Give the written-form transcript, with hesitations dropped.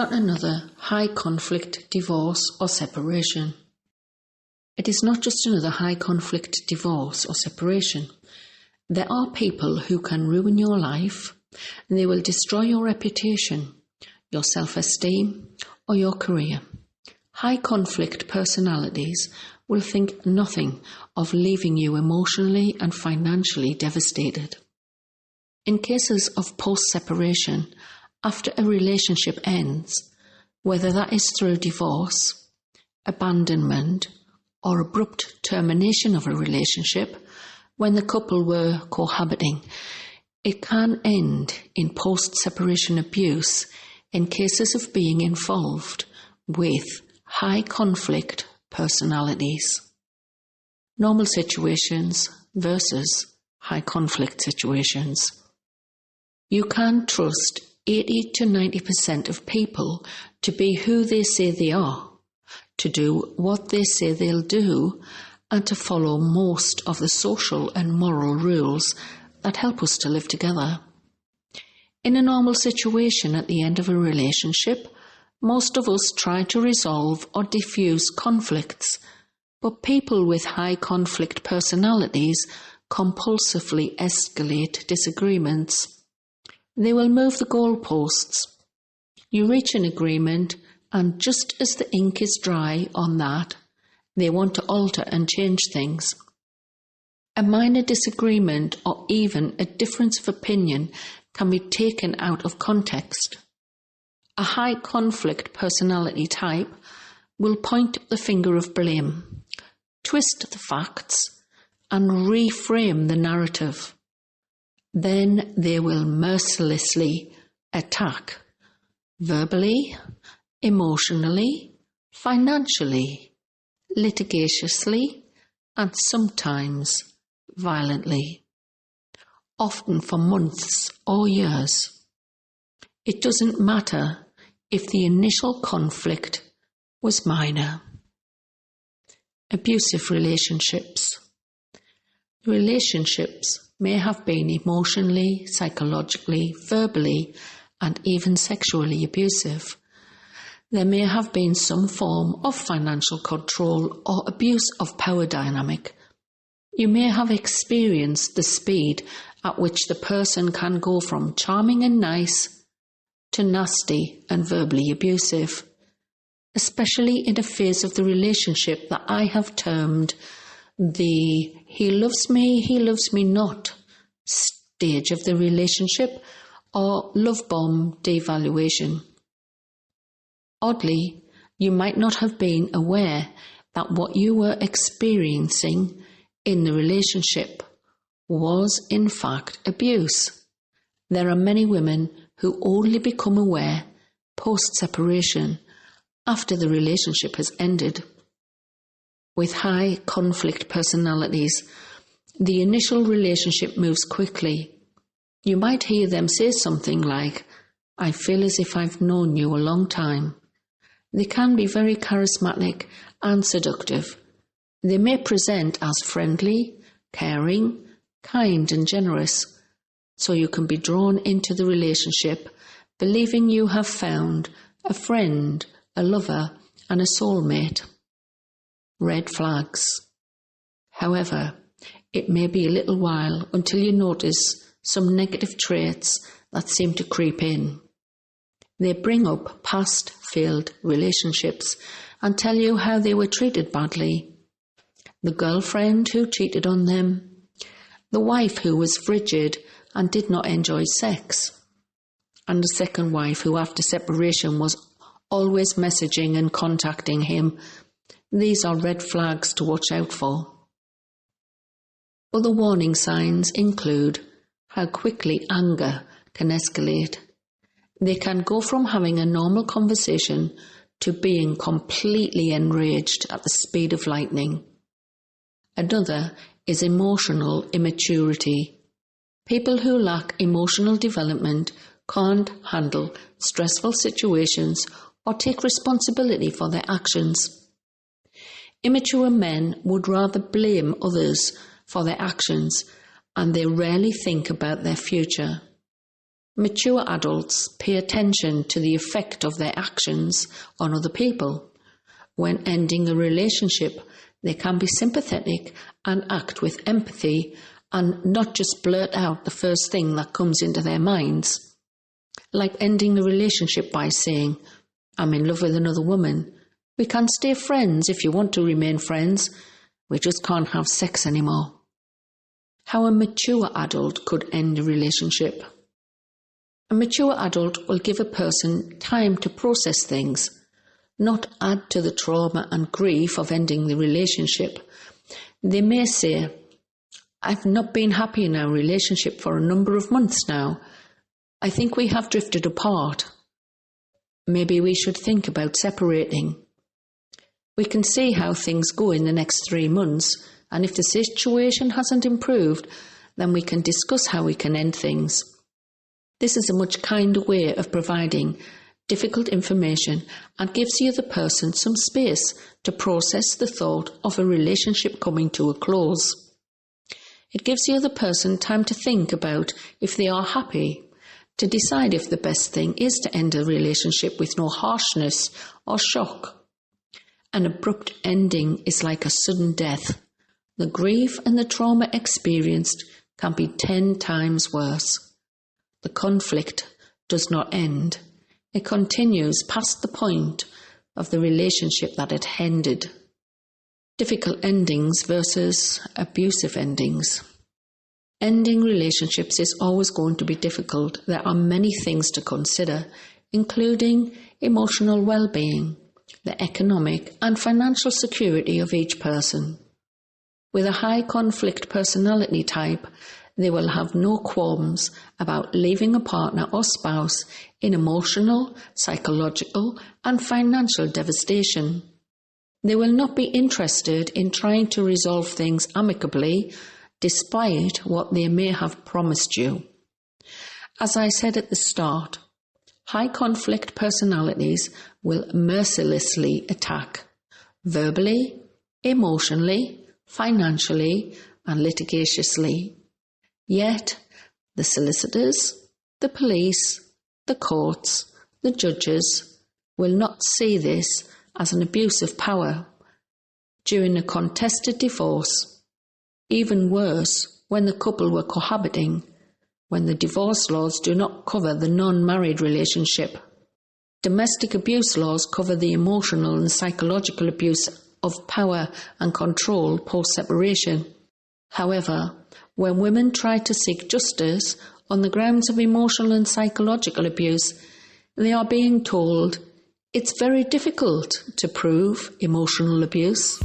not another high-conflict divorce or separation. It is not just another high-conflict divorce or separation. There are people who can ruin your life, and they will destroy your reputation, your self-esteem, or your career. High-conflict personalities will think nothing of leaving you emotionally and financially devastated. In cases of post-separation, after a relationship ends, whether that is through divorce, abandonment, or abrupt termination of a relationship, when the couple were cohabiting, it can end in post-separation abuse in cases of being involved with high-conflict personalities. Normal situations versus high-conflict situations. You can trust 80 to 90% of people to be who they say they are, to do what they say they'll do, and to follow most of the social and moral rules that help us to live together. In a normal situation at the end of a relationship, most of us try to resolve or diffuse conflicts, but people with high conflict personalities compulsively escalate disagreements. They will move the goalposts. You reach an agreement, and just as the ink is dry on that, they want to alter and change things. A minor disagreement or even a difference of opinion can be taken out of context. A high conflict personality type will point the finger of blame, twist the facts, and reframe the narrative. Then they will mercilessly attack, verbally, emotionally, financially, litigiously, and sometimes violently, often for months or years. It doesn't matter if the initial conflict was minor. Abusive relationships. Relationships may have been emotionally, psychologically, verbally, and even sexually abusive. There may have been some form of financial control or abuse of power dynamic. You may have experienced the speed at which the person can go from charming and nice to nasty and verbally abusive, especially in a phase of the relationship that I have termed the he loves me not stage of the relationship, or love bomb devaluation. Oddly, you might not have been aware that what you were experiencing in the relationship was in fact abuse. There are many women who only become aware post-separation, after the relationship has ended. With high conflict personalities, the initial relationship moves quickly. You might hear them say something like, "I feel as if I've known you a long time." They can be very charismatic and seductive. They may present as friendly, caring, kind and generous, so you can be drawn into the relationship, believing you have found a friend, a lover, and a soulmate. Red flags. However, it may be a little while until you notice some negative traits that seem to creep in. They bring up past failed relationships and tell you how they were treated badly. The girlfriend who cheated on them, the wife who was frigid and did not enjoy sex, and the second wife who after separation was always messaging and contacting him. These are red flags to watch out for. Other warning signs include how quickly anger can escalate. They can go from having a normal conversation to being completely enraged at the speed of lightning. Another is emotional immaturity. People who lack emotional development can't handle stressful situations or take responsibility for their actions. Immature men would rather blame others for their actions, and they rarely think about their future. Mature adults pay attention to the effect of their actions on other people. When ending a relationship, they can be sympathetic and act with empathy and not just blurt out the first thing that comes into their minds. Like ending a relationship by saying, "I'm in love with another woman. We can stay friends if you want to remain friends. We just can't have sex anymore." How a mature adult could end a relationship. A mature adult will give a person time to process things, not add to the trauma and grief of ending the relationship. They may say, "I've not been happy in our relationship for a number of months now. I think we have drifted apart. Maybe we should think about separating. We can see how things go in the next 3 months, and if the situation hasn't improved, then we can discuss how we can end things." This is a much kinder way of providing difficult information and gives the other person some space to process the thought of a relationship coming to a close. It gives the other person time to think about if they are happy, to decide if the best thing is to end a relationship with no harshness or shock. An abrupt ending is like a sudden death. The grief and the trauma experienced can be 10 times worse. The conflict does not end. It continues past the point of the relationship that it ended. Difficult endings versus abusive endings. Ending relationships is always going to be difficult. There are many things to consider, including emotional well-being, the economic and financial security of each person. With a high conflict personality type, they will have no qualms about leaving a partner or spouse in emotional, psychological, and financial devastation. They will not be interested in trying to resolve things amicably, despite what they may have promised you. As I said at the start, high conflict personalities will mercilessly attack, verbally, emotionally, financially, and litigiously. Yet, the solicitors, the police, the courts, the judges will not see this as an abuse of power during a contested divorce. Even worse, when the couple were cohabiting, when the divorce laws do not cover the non-married relationship. Domestic abuse laws cover the emotional and psychological abuse of power and control post-separation. However, when women try to seek justice on the grounds of emotional and psychological abuse, they are being told it's very difficult to prove emotional abuse.